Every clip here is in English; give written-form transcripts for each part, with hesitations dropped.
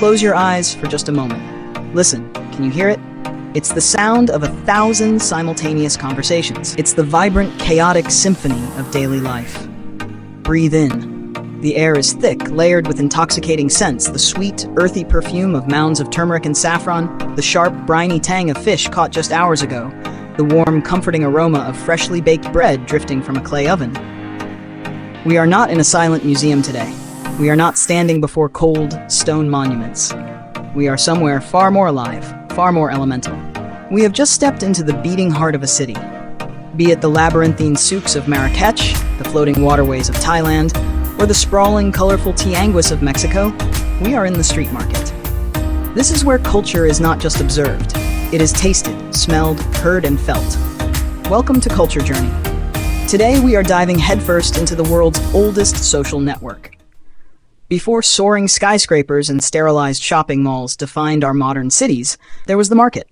close your eyes for just a moment. Listen, can you hear it? It's the sound of 1,000 simultaneous conversations. It's the vibrant, chaotic symphony of daily life. Breathe in. The air is thick, layered with intoxicating scents, the sweet, earthy perfume of mounds of turmeric and saffron, the sharp, briny tang of fish caught just hours ago, the warm, comforting aroma of freshly baked bread drifting from a clay oven. We are not in a silent museum today. We are not standing before cold, stone monuments. We are somewhere far more alive, far more elemental. We have just stepped into the beating heart of a city. Be it the labyrinthine souks of Marrakech, the floating waterways of Thailand, or the sprawling, colorful tianguis of Mexico, we are in the street market. This is where culture is not just observed. It is tasted, smelled, heard, and felt. Welcome to Culture Journey. Today we are diving headfirst into the world's oldest social network. Before soaring skyscrapers and sterilized shopping malls defined our modern cities, there was the market.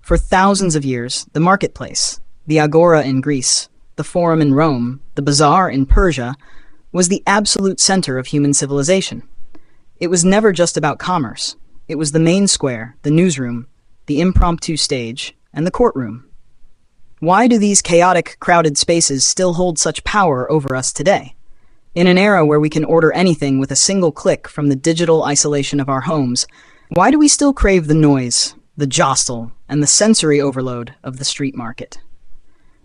For thousands of years, the marketplace, the agora in Greece, the forum in Rome, the bazaar in Persia, was the absolute center of human civilization. It was never just about commerce. It was the main square, the newsroom, the impromptu stage, and the courtroom. Why do these chaotic, crowded spaces still hold such power over us today? In an era where we can order anything with a single click from the digital isolation of our homes, why do we still crave the noise, the jostle, and the sensory overload of the street market?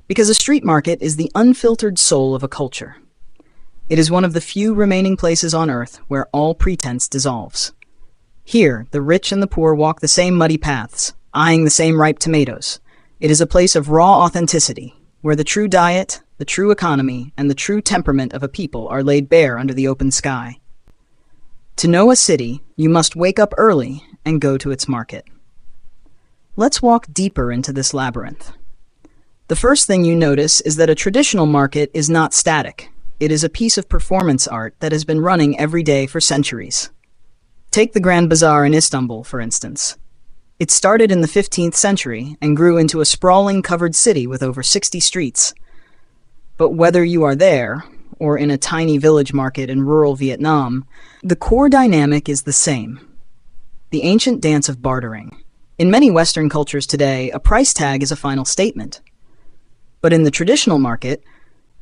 Because a street market is the unfiltered soul of a culture. It is one of the few remaining places on earth where all pretense dissolves. Here, the rich and the poor walk the same muddy paths, eyeing the same ripe tomatoes. It is a place of raw authenticity, where the true diet, the true economy, and the true temperament of a people are laid bare under the open sky. To know a city, you must wake up early and go to its market. Let's walk deeper into this labyrinth. The first thing you notice is that a traditional market is not static. It is a piece of performance art that has been running every day for centuries. Take the Grand Bazaar in Istanbul, for instance. It started in the 15th century and grew into a sprawling covered city with over 60 streets. But whether you are there, or in a tiny village market in rural Vietnam, the core dynamic is the same. The ancient dance of bartering. In many Western cultures today, a price tag is a final statement. But in the traditional market,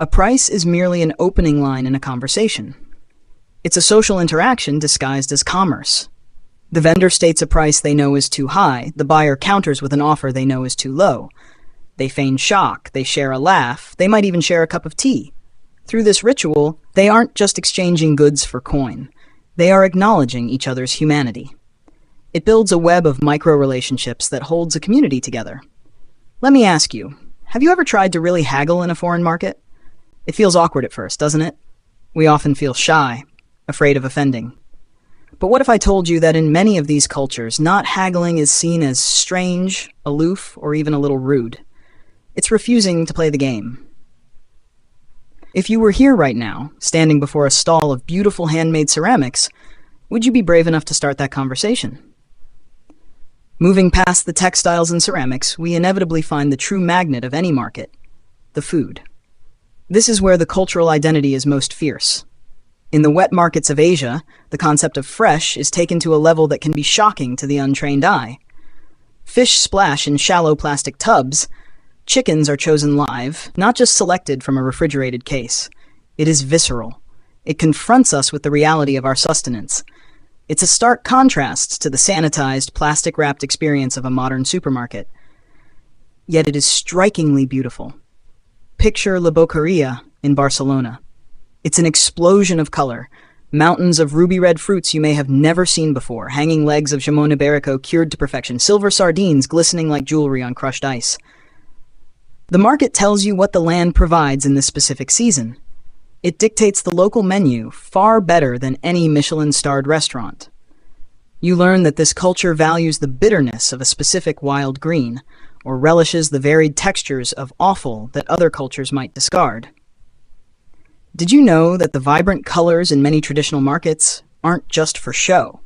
a price is merely an opening line in a conversation. It's a social interaction disguised as commerce. The vendor states a price they know is too high, the buyer counters with an offer they know is too low. They feign shock, they share a laugh, they might even share a cup of tea. Through this ritual, they aren't just exchanging goods for coin. They are acknowledging each other's humanity. It builds a web of micro-relationships that holds a community together. Let me ask you, have you ever tried to really haggle in a foreign market? It feels awkward at first, doesn't it? We often feel shy, afraid of offending. But what if I told you that in many of these cultures, not haggling is seen as strange, aloof, or even a little rude? It's refusing to play the game. If you were here right now, standing before a stall of beautiful handmade ceramics, would you be brave enough to start that conversation? Moving past the textiles and ceramics, we inevitably find the true magnet of any market, the food. This is where the cultural identity is most fierce. In the wet markets of Asia, the concept of fresh is taken to a level that can be shocking to the untrained eye. Fish splash in shallow plastic tubs. Chickens are chosen live, not just selected from a refrigerated case. It is visceral. It confronts us with the reality of our sustenance. It's a stark contrast to the sanitized, plastic-wrapped experience of a modern supermarket. Yet it is strikingly beautiful. Picture La Boqueria in Barcelona. It's an explosion of color, mountains of ruby-red fruits you may have never seen before, hanging legs of jamon iberico cured to perfection, silver sardines glistening like jewelry on crushed ice. The market tells you what the land provides in this specific season. It dictates the local menu far better than any Michelin-starred restaurant. You learn that this culture values the bitterness of a specific wild green, or relishes the varied textures of offal that other cultures might discard. Did you know that the vibrant colors in many traditional markets aren't just for show?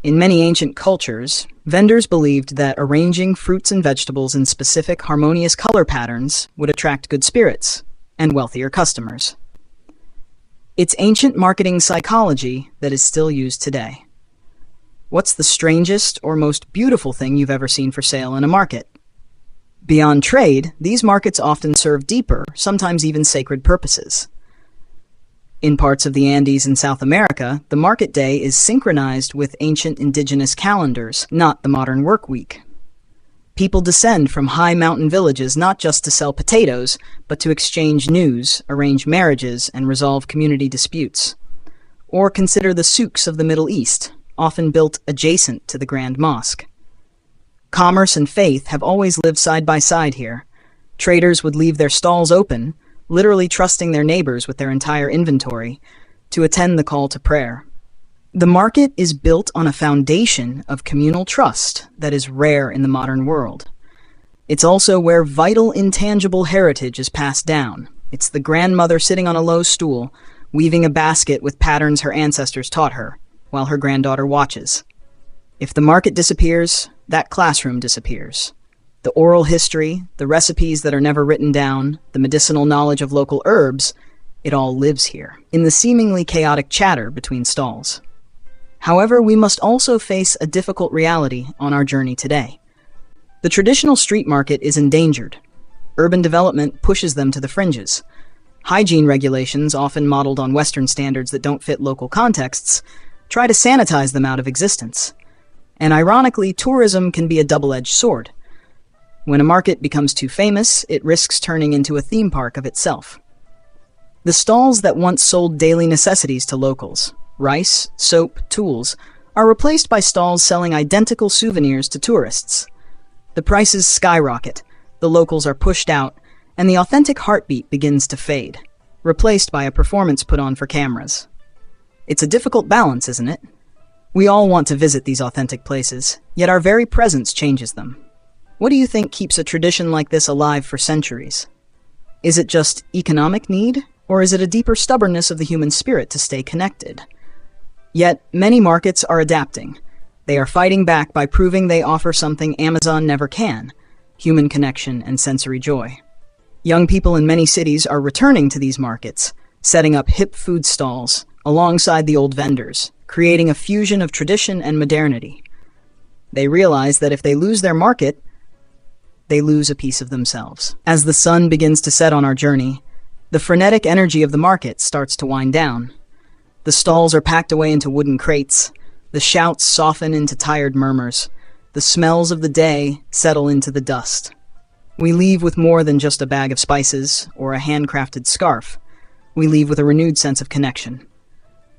In many ancient cultures, vendors believed that arranging fruits and vegetables in specific harmonious color patterns would attract good spirits and wealthier customers. It's ancient marketing psychology that is still used today. What's the strangest or most beautiful thing you've ever seen for sale in a market? Beyond trade, these markets often serve deeper, sometimes even sacred purposes. In parts of the Andes in South America, the market day is synchronized with ancient indigenous calendars, not the modern work week. People descend from high mountain villages not just to sell potatoes, but to exchange news, arrange marriages, and resolve community disputes. Or consider the souks of the Middle East, often built adjacent to the Grand Mosque. Commerce and faith have always lived side by side here. Traders would leave their stalls open, literally trusting their neighbors with their entire inventory, to attend the call to prayer. The market is built on a foundation of communal trust that is rare in the modern world. It's also where vital, intangible heritage is passed down. It's the grandmother sitting on a low stool, weaving a basket with patterns her ancestors taught her, while her granddaughter watches. If the market disappears, that classroom disappears. The oral history, the recipes that are never written down, the medicinal knowledge of local herbs, it all lives here, in the seemingly chaotic chatter between stalls. However, we must also face a difficult reality on our journey today. The traditional street market is endangered. Urban development pushes them to the fringes. Hygiene regulations, often modeled on Western standards that don't fit local contexts, try to sanitize them out of existence. And ironically, tourism can be a double-edged sword. When a market becomes too famous, it risks turning into a theme park of itself. The stalls that once sold daily necessities to locals, rice, soap, tools, are replaced by stalls selling identical souvenirs to tourists. The prices skyrocket, the locals are pushed out, and the authentic heartbeat begins to fade, replaced by a performance put on for cameras. It's a difficult balance, isn't it? We all want to visit these authentic places, yet our very presence changes them. What do you think keeps a tradition like this alive for centuries? Is it just economic need, or is it a deeper stubbornness of the human spirit to stay connected? Yet, many markets are adapting. They are fighting back by proving they offer something Amazon never can: human connection and sensory joy. Young people in many cities are returning to these markets, setting up hip food stalls alongside the old vendors, creating a fusion of tradition and modernity. They realize that if they lose their market, they lose a piece of themselves. As the sun begins to set on our journey, the frenetic energy of the market starts to wind down. The stalls are packed away into wooden crates, the shouts soften into tired murmurs, the smells of the day settle into the dust. We leave with more than just a bag of spices or a handcrafted scarf. We leave with a renewed sense of connection.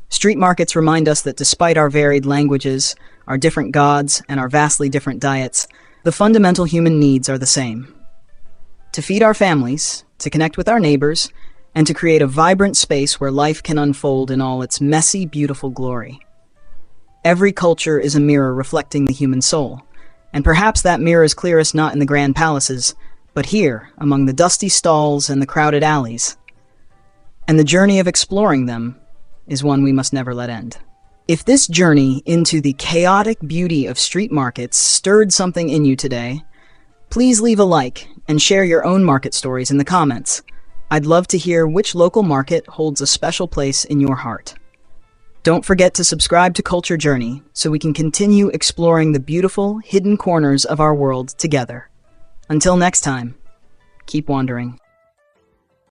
Street markets remind us that despite our varied languages, our different gods, and our vastly different diets, the fundamental human needs are the same: to feed our families, to connect with our neighbors, and to create a vibrant space where life can unfold in all its messy, beautiful glory. Every culture is a mirror reflecting the human soul, and perhaps that mirror is clearest not in the grand palaces, but here, among the dusty stalls and the crowded alleys. And the journey of exploring them is one we must never let end. If this journey into the chaotic beauty of street markets stirred something in you today, please leave a like and share your own market stories in the comments. I'd love to hear which local market holds a special place in your heart. Don't forget to subscribe to Culture Journey so we can continue exploring the beautiful, hidden corners of our world together. Until next time, keep wandering.